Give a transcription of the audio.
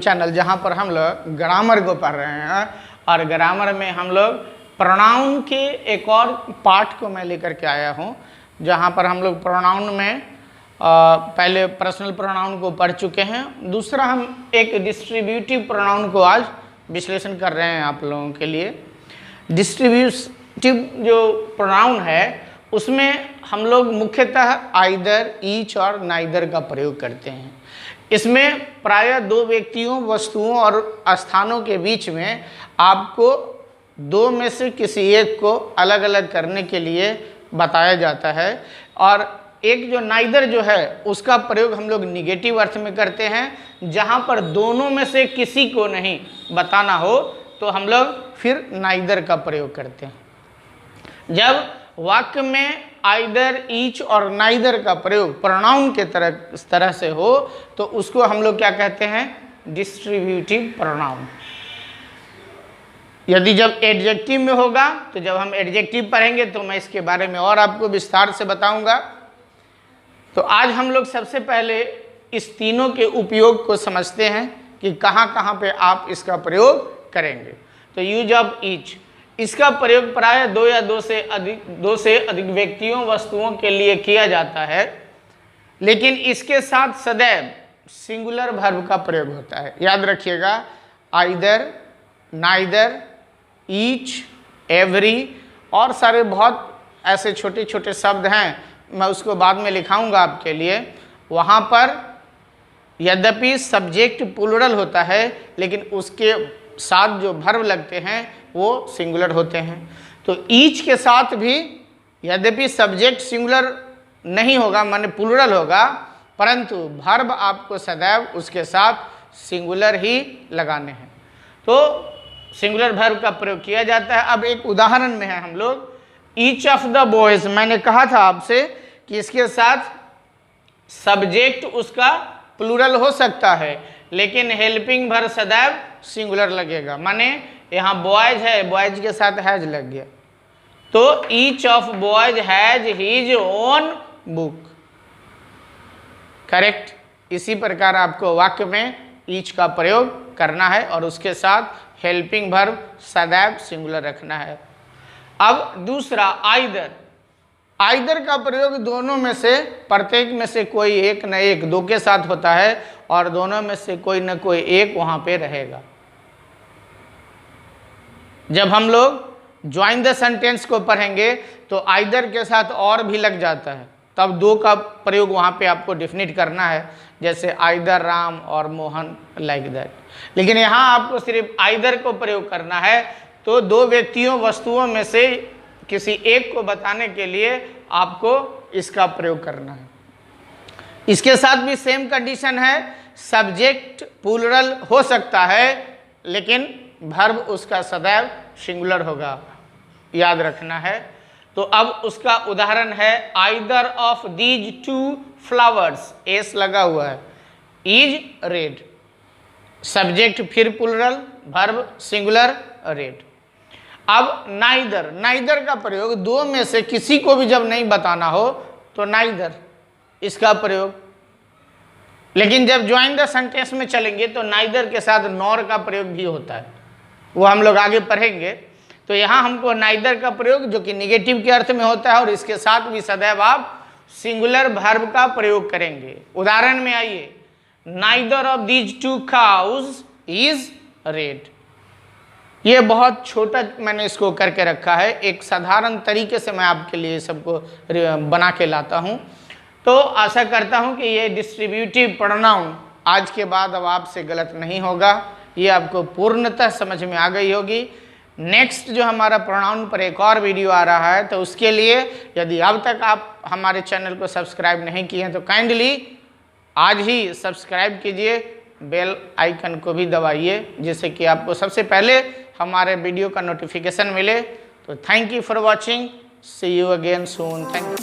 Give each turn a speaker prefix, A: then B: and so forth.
A: Channel, जहां पर हम लोग ग्रामर को पढ़ रहे हैं। और ग्रामर में हम लोग प्रोनाउन के एक और पार्ट को मैं लेकर के आया हूं, जहां पर हम लोग प्रोनाउन में पहले पर्सनल प्रोनाउन को पढ़ चुके हैं। दूसरा हम एक डिस्ट्रीब्यूटिव प्रोनाउन को आज विश्लेषण कर रहे हैं आप लोगों के लिए। डिस्ट्रीब्यूटिव जो प्रोनाउन है उसमें हम लोग मुख्यतः आइदर, ईच और नाइदर का प्रयोग करते हैं। इसमें प्रायः दो व्यक्तियों, वस्तुओं और स्थानों के बीच में आपको दो में से किसी एक को अलग अलग करने के लिए बताया जाता है। और एक जो नाइदर जो है उसका प्रयोग हम लोग निगेटिव अर्थ में करते हैं, जहां पर दोनों में से किसी को नहीं बताना हो तो हम लोग फिर नाइदर का प्रयोग करते हैं। जब वाक्य में आइदर, ईच और नाइदर का प्रयोग प्रोनाउन के तरह से हो तो उसको हम लोग क्या कहते हैं? Distributive pronoun. यदि जब एडजेक्टिव में होगा तो जब हम एडजेक्टिव पढ़ेंगे तो मैं इसके बारे में और आपको विस्तार से बताऊंगा। तो आज हम लोग सबसे पहले इस तीनों के उपयोग को समझते हैं कि कहाँ कहाँ पे आप इसका प्रयोग करेंगे। तो यूज ऑफ ईच, इसका प्रयोग प्रायः दो या दो से अधिक व्यक्तियों, वस्तुओं के लिए किया जाता है, लेकिन इसके साथ सदैव सिंगुलर वर्ब का प्रयोग होता है। याद रखिएगा, आइदर, नाइदर, ईच, एवरी और सारे बहुत ऐसे छोटे छोटे शब्द हैं, मैं उसको बाद में लिखाऊंगा आपके लिए। वहाँ पर यद्यपि सब्जेक्ट प्लूरल होता है, लेकिन उसके साथ जो वर्ब लगते हैं वो सिंगुलर होते हैं। तो ईच के साथ भी यद्यपि सब्जेक्ट सिंगुलर नहीं होगा, माने प्लूरल होगा, परंतु वर्ब आपको सदैव उसके साथ सिंगुलर ही लगाने हैं। तो सिंगुलर वर्ब का प्रयोग किया जाता है। अब एक उदाहरण में है हम लोग, ईच ऑफ द बॉयज। मैंने कहा था आपसे कि इसके साथ सब्जेक्ट उसका प्लूरल हो सकता है, लेकिन हेल्पिंग वर्ब सदैव सिंगुलर लगेगा। माने यहाँ बॉयज है, बॉयज के साथ हैज लग गया, तो each of boys has his own book. Correct. इसी प्रकार आपको वाक्य में ईच का प्रयोग करना है और उसके साथ हेल्पिंग वर्ब सदैव सिंगुलर रखना है। अब दूसरा आइदर। आइदर का प्रयोग दोनों में से प्रत्येक में से कोई एक न एक, दो के साथ होता है और दोनों में से कोई न कोई एक वहां पे रहेगा। जब हम लोग ज्वाइन द सेंटेंस को पढ़ेंगे तो आइदर के साथ और भी लग जाता है, तब दो का प्रयोग वहां पे आपको डिफिनिट करना है, जैसे आइदर राम और मोहन, लाइक दैट। लेकिन यहाँ आपको सिर्फ आइदर को प्रयोग करना है, तो दो व्यक्तियों, वस्तुओं में से किसी एक को बताने के लिए आपको इसका प्रयोग करना है। इसके साथ भी सेम कंडीशन है, सब्जेक्ट प्लूरल हो सकता है लेकिन वर्ब उसका सदैव सिंगुलर होगा, याद रखना है। तो अब उसका उदाहरण है, either of these to flowers, S लगा हुआ है, इज रेड। सब्जेक्ट फिर प्लूरल, वर्ब सिंगुलर, रेड। अब नाइदर। नाइदर का प्रयोग दो में से किसी को भी जब नहीं बताना हो तो नाइदर इसका प्रयोग। लेकिन जब ज्वाइन द सेंटेंस में चलेंगे तो नाइदर के साथ नॉर का प्रयोग भी होता है, वो हम लोग आगे पढ़ेंगे। तो यहाँ हमको नाइदर का प्रयोग जो कि निगेटिव के अर्थ में होता है और इसके साथ भी सदैव आप सिंगुलर वर्ब का प्रयोग करेंगे। उदाहरण में आइए, neither of these two cows is red. ये बहुत छोटा मैंने इसको करके रखा है, एक साधारण तरीके से मैं आपके लिए सबको बना के लाता हूँ। तो आशा करता हूँ कि ये डिस्ट्रीब्यूटिव प्रोनाउन आज के बाद अब आपसे गलत नहीं होगा, ये आपको पूर्णतः समझ में आ गई होगी। नेक्स्ट जो हमारा प्रोनाउन पर एक और वीडियो आ रहा है, तो उसके लिए यदि अब तक आप हमारे चैनल को सब्सक्राइब नहीं किए हैं तो काइंडली आज ही सब्सक्राइब कीजिए, बेल आइकन को भी दबाइए, जिससे कि आपको सबसे पहले हमारे वीडियो का नोटिफिकेशन मिले। तो thank you for watching, see you again soon, thank you.